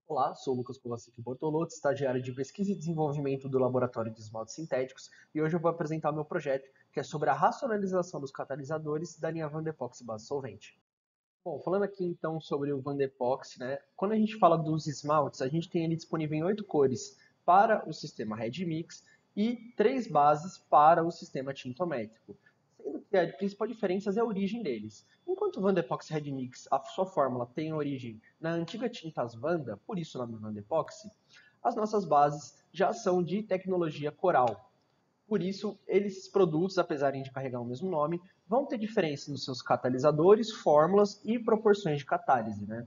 Olá, sou o Lucas Kovacic Bortolotto, estagiário de pesquisa e desenvolvimento do Laboratório de Esmaltes Sintéticos, e hoje eu vou apresentar o meu projeto, que é sobre a racionalização dos catalisadores da linha Van de Epoxy base solvente. Bom, falando aqui então sobre o Van de Epoxy, né? Quando a gente fala dos esmaltes, a gente tem ele disponível em 8 cores para o sistema Red Mix e 3 bases para o sistema tintométrico, sendo que a principal diferença é a origem deles. Enquanto o Van de Epoxy Red Mix, a sua fórmula tem origem na antiga Tintas Vanda, por isso o nome Van de Epoxy, as nossas bases já são de tecnologia coral. Por isso, esses produtos, apesar de carregar o mesmo nome, vão ter diferença nos seus catalisadores, fórmulas e proporções de catálise, né?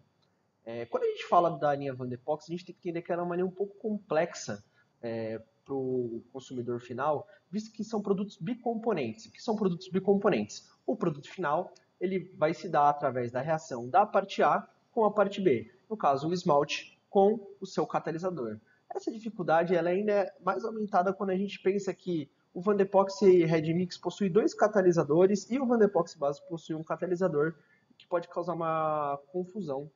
Quando a gente fala da linha Van de Epoxy, a gente tem que entender que ela é uma linha um pouco complexa para o consumidor final, visto que são produtos bicomponentes. O que são produtos bicomponentes? O produto final ele vai se dar através da reação da parte A com a parte B, no caso o esmalte com o seu catalisador. Essa dificuldade ela ainda é mais aumentada quando a gente pensa que o Van de Epoxy Red Mix possui dois catalisadores e o Van de Epoxy base possui um catalisador que pode causar uma confusão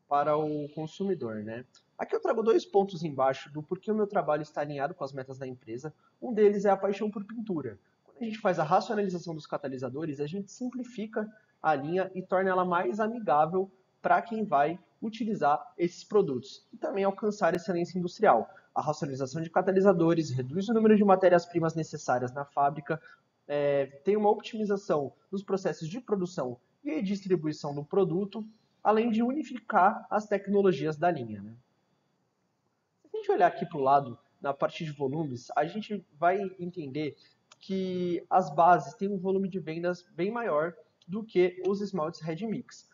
para o consumidor, né? Aqui eu trago dois pontos embaixo do porquê o meu trabalho está alinhado com as metas da empresa. Um deles é a paixão por pintura. Quando a gente faz a racionalização dos catalisadores, a gente simplifica a linha e torna ela mais amigável para quem vai utilizar esses produtos e também alcançar excelência industrial. A racionalização de catalisadores reduz o número de matérias-primas necessárias na fábrica, tem uma optimização nos processos de produção e distribuição do produto, além de unificar as tecnologias da linha, né? Se a gente olhar aqui para o lado, na parte de volumes, a gente vai entender que as bases têm um volume de vendas bem maior do que os esmaltes Red Mix.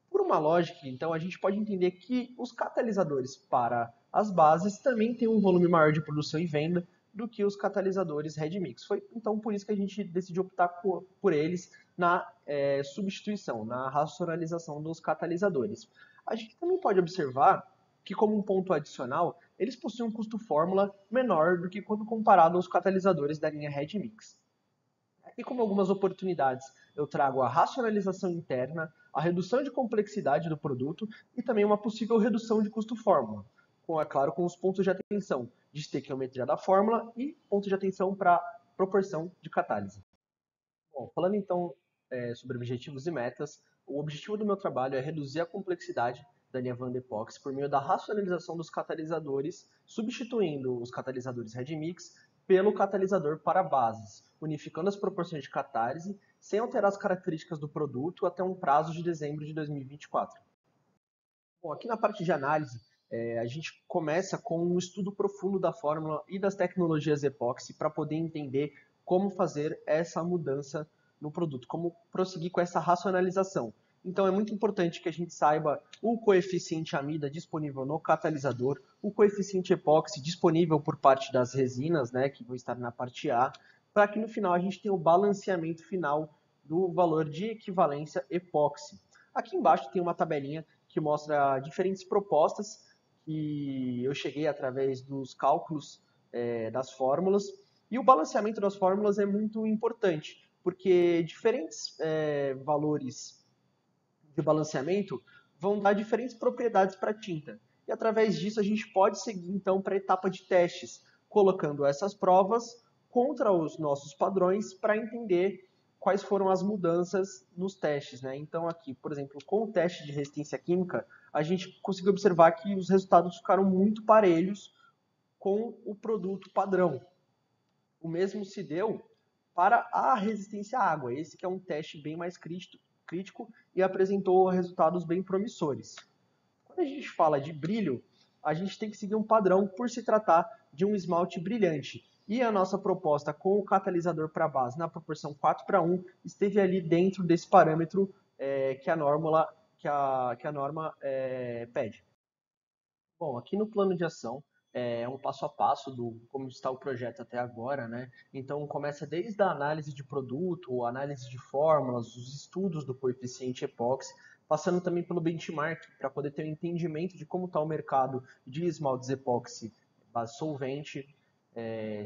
Por uma lógica, então, a gente pode entender que os catalisadores para as bases também têm um volume maior de produção e venda do que os catalisadores Red Mix. Foi então por isso que a gente decidiu optar por eles na substituição, na racionalização dos catalisadores. A gente também pode observar que, como um ponto adicional, eles possuem um custo fórmula menor do que quando comparado aos catalisadores da linha Red Mix. E como algumas oportunidades, eu trago a racionalização interna, a redução de complexidade do produto e também uma possível redução de custo fórmula, com, é claro, com os pontos de atenção de estequiometria da fórmula e pontos de atenção para proporção de catálise. Bom, falando então sobre objetivos e metas, o objetivo do meu trabalho é reduzir a complexidade da linha Van de Epoxy por meio da racionalização dos catalisadores, substituindo os catalisadores Red Mix pelo catalisador para bases, unificando as proporções de catálise sem alterar as características do produto até um prazo de dezembro de 2024. Bom, aqui na parte de análise, a gente começa com um estudo profundo da fórmula e das tecnologias epóxi para poder entender como fazer essa mudança no produto, como prosseguir com essa racionalização. Então é muito importante que a gente saiba o coeficiente amida disponível no catalisador, o coeficiente epóxi disponível por parte das resinas, né, que vão estar na parte A, para que no final a gente tenha o balanceamento final do valor de equivalência epóxi. Aqui embaixo tem uma tabelinha que mostra diferentes propostas que eu cheguei através dos cálculos das fórmulas. E o balanceamento das fórmulas é muito importante, porque diferentes valores de balanceamento vão dar diferentes propriedades para a tinta. E através disso a gente pode seguir então para a etapa de testes, colocando essas provas contra os nossos padrões para entender quais foram as mudanças nos testes, né? Então aqui, por exemplo, com o teste de resistência química, a gente conseguiu observar que os resultados ficaram muito parelhos com o produto padrão. O mesmo se deu para a resistência à água, esse que é um teste bem mais crítico e apresentou resultados bem promissores. Quando a gente fala de brilho, a gente tem que seguir um padrão por se tratar de um esmalte brilhante. E a nossa proposta com o catalisador para base na proporção 4:1 esteve ali dentro desse parâmetro que a norma pede. Bom, aqui no plano de ação é um passo a passo do como está o projeto até agora, né? Então começa desde a análise de produto, análise de fórmulas, os estudos do coeficiente epóxi, passando também pelo benchmark para poder ter um entendimento de como está o mercado de esmaltes epóxi base solvente,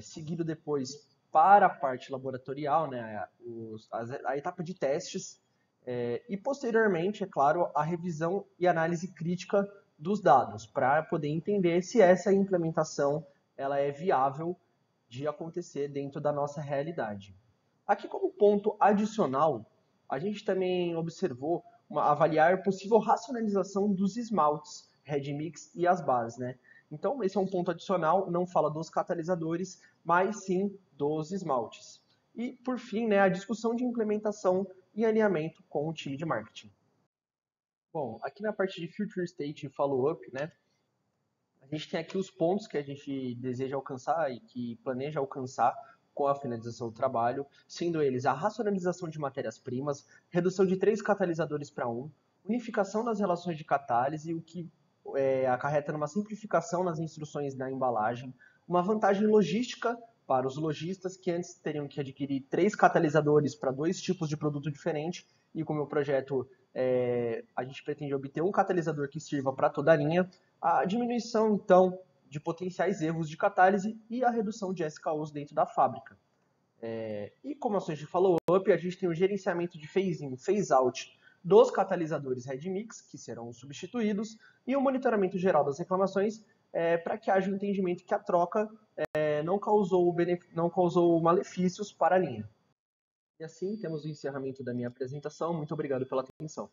seguido depois para a parte laboratorial, né? A etapa de testes e posteriormente, é claro, a revisão e análise crítica dos dados, para poder entender se essa implementação ela é viável de acontecer dentro da nossa realidade. Aqui, como ponto adicional, a gente também observou avaliar possível racionalização dos esmaltes, Red Mix e as bases, né? Então, esse é um ponto adicional, não fala dos catalisadores, mas sim dos esmaltes. E, por fim, né, a discussão de implementação e alinhamento com o time de marketing. Bom, aqui na parte de Future State e Follow-up, né, a gente tem aqui os pontos que a gente deseja alcançar e que planeja alcançar com a finalização do trabalho, sendo eles a racionalização de matérias-primas, redução de 3 catalisadores para um, unificação das relações de catálise, o que acarreta numa simplificação nas instruções da embalagem, uma vantagem logística para os lojistas que antes teriam que adquirir 3 catalisadores para 2 tipos de produto diferente, e com o meu projeto a gente pretende obter um catalisador que sirva para toda a linha, a diminuição, então, de potenciais erros de catálise e a redução de SKUs dentro da fábrica. E como ações de follow-up, a gente tem o gerenciamento de phase-in, phase-out dos catalisadores Red Mix, que serão substituídos, e o monitoramento geral das reclamações, para que haja o entendimento que a troca não causou malefícios para a linha. E assim temos o encerramento da minha apresentação. Muito obrigado pela atenção.